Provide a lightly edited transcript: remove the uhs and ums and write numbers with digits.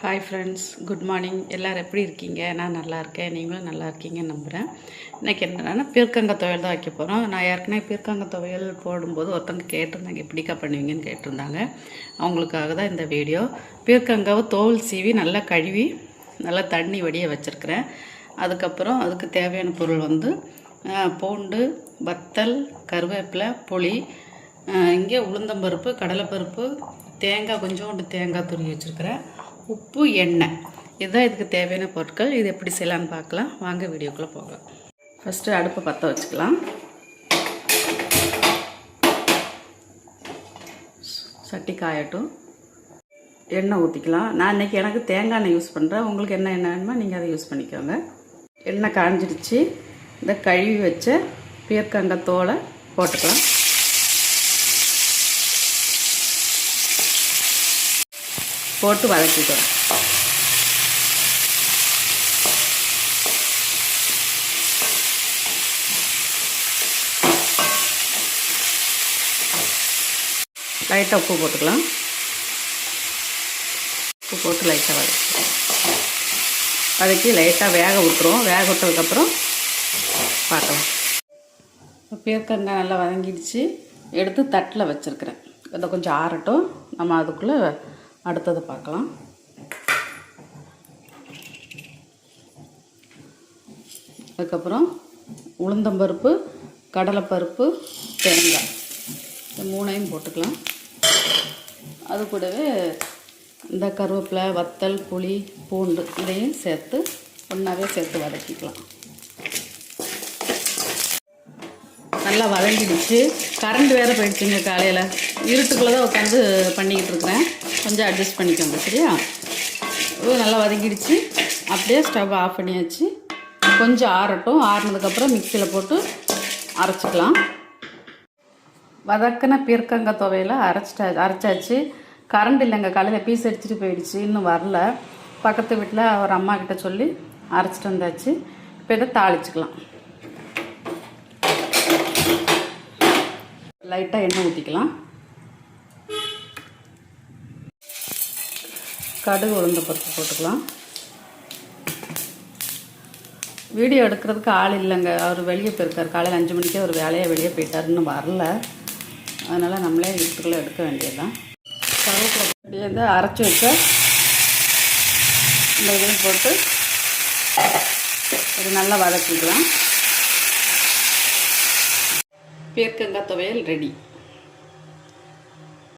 Hi friends, good morning. எல்லோரும் எப்படி இருக்கீங்க? நான் நல்லா இருக்கேன், நீங்களும் நல்லா இருக்கீங்கன்னு நம்புகிறேன். இன்றைக்கி என்னென்னா பீர்க்கங்காய் துவையல் தான் வைக்க போகிறோம். நான் ஏற்கனவே பீர்க்கங்காய் துவையல் போடும்போது ஒருத்தவங்க கேட்டிருந்தாங்க, எப்படிக்கா பண்ணுவீங்கன்னு கேட்டிருந்தாங்க. அவங்களுக்காக தான் இந்த வீடியோ. பீர்க்கங்காவை தோல் சீவி நல்லா கழுவி நல்லா தண்ணி வடிய வச்சுருக்கிறேன். அதுக்கப்புறம் அதுக்கு தேவையான பொருள் பூண்டு, வத்தல், கருவேப்பிலை, புளி, இங்கே உளுந்தம்பருப்பு, கடலைப்பருப்பு, தேங்காய், கொஞ்சோண்டு தேங்காய் துருவி வச்சுருக்கிறேன், உப்பு, எண்ணெய். இதுதான் இதுக்கு தேவையான பொருட்கள். இது எப்படி செய்யலான்னு பார்க்கலாம். வாங்க வீடியோக்குள்ளே போகலாம். ஃபஸ்ட்டு அடுப்பை பற்ற வச்சுக்கலாம். சட்டி காயட்டும். எண்ணெய் ஊற்றிக்கலாம். நான் இன்றைக்கி எனக்கு தேங்காய் எண்ணெய் யூஸ் பண்ணுறேன். உங்களுக்கு என்ன எண்ணெய் வேணுமோ நீங்கள் அதை யூஸ் பண்ணிக்கோங்க. எண்ணெய் காஞ்சிடுச்சு. இந்த கழுவி வச்ச பீர்க்கங்காய் தோலை போட்டுக்கலாம். போட்டு வதக்கிக்கலாம். லைட்டாக உப்பு போட்டுக்கலாம். உப்பு போட்டு லைட்டாக வதக்கி லைட்டாக வேக விட்டுருவோம். வேக விட்டதுக்கப்புறம் பார்க்கலாம். இப்போ பீர்க்கங்காய் நல்லா வதங்கிடுச்சு. எடுத்து தட்டில் வச்சுருக்கிறேன். இதை கொஞ்சம் ஆறட்டும். நம்ம அதுக்குள்ளே அடுத்தது பார்க்கலாம். அதுக்கப்புறம் உளுந்தம்பருப்பு, கடலைப்பருப்பு, தேங்காய், இந்த மூணையும் போட்டுக்கலாம். அது கூடவே இந்த கருவேப்பிலை, வத்தல், புளி, பூண்டு இதையும் சேர்த்து ஒன்றாவே சேர்த்து வதக்கிக்கலாம். நல்லா வதங்கிடுச்சு. கரண்ட் வேறு போயிடுச்சுங்க. காலையில் இருட்டுக்குள்ளே தான் உட்காந்து பண்ணிக்கிட்டு இருக்கிறேன். கொஞ்சம் அட்ஜஸ்ட் பண்ணிக்கோங்க, சரியா? நல்லா வதங்கிடுச்சு. அப்படியே ஸ்டவ் ஆஃப் பண்ணியாச்சு. கொஞ்சம் ஆறட்டும். ஆறுனதுக்கப்புறம் மிக்சியில் போட்டு அரைச்சிக்கலாம். வதக்கின பீர்க்கங்காய் துவையில் அரைச்சாச்சு. கரண்ட் இல்லைங்க. காலையில் பீஸ் அடிச்சுட்டு போயிடுச்சு. இன்னும் வரல. பக்கத்து வீட்டில் ஒரு அம்மா கிட்ட சொல்லி அரைச்சிட்டு வந்தாச்சு. இப்போ இதை தாளிச்சுக்கலாம். லைட்டாக எண்ணெய் ஊற்றிக்கலாம். கடுகு, உளுந்த பருப்பு போட்டுக்கலாம். வீடியோ எடுக்கிறதுக்கு ஆள் இல்லைங்க. அவர் வெளியே போயிருக்கார். காலையில் 5 மணிக்கே ஒரு வேலையாக வெளியே போயிட்டார். இன்னும் வரல. அதனால் நம்மளே வீட்டுக்குள்ளே எடுக்க வேண்டியதுதான். கருவேப்பிலை வந்து அரைச்சி வச்ச இந்த இதையும் போட்டு அது நல்லா வதக்கிக்கலாம். பீர்க்கங்காய் துவையல் ரெடி.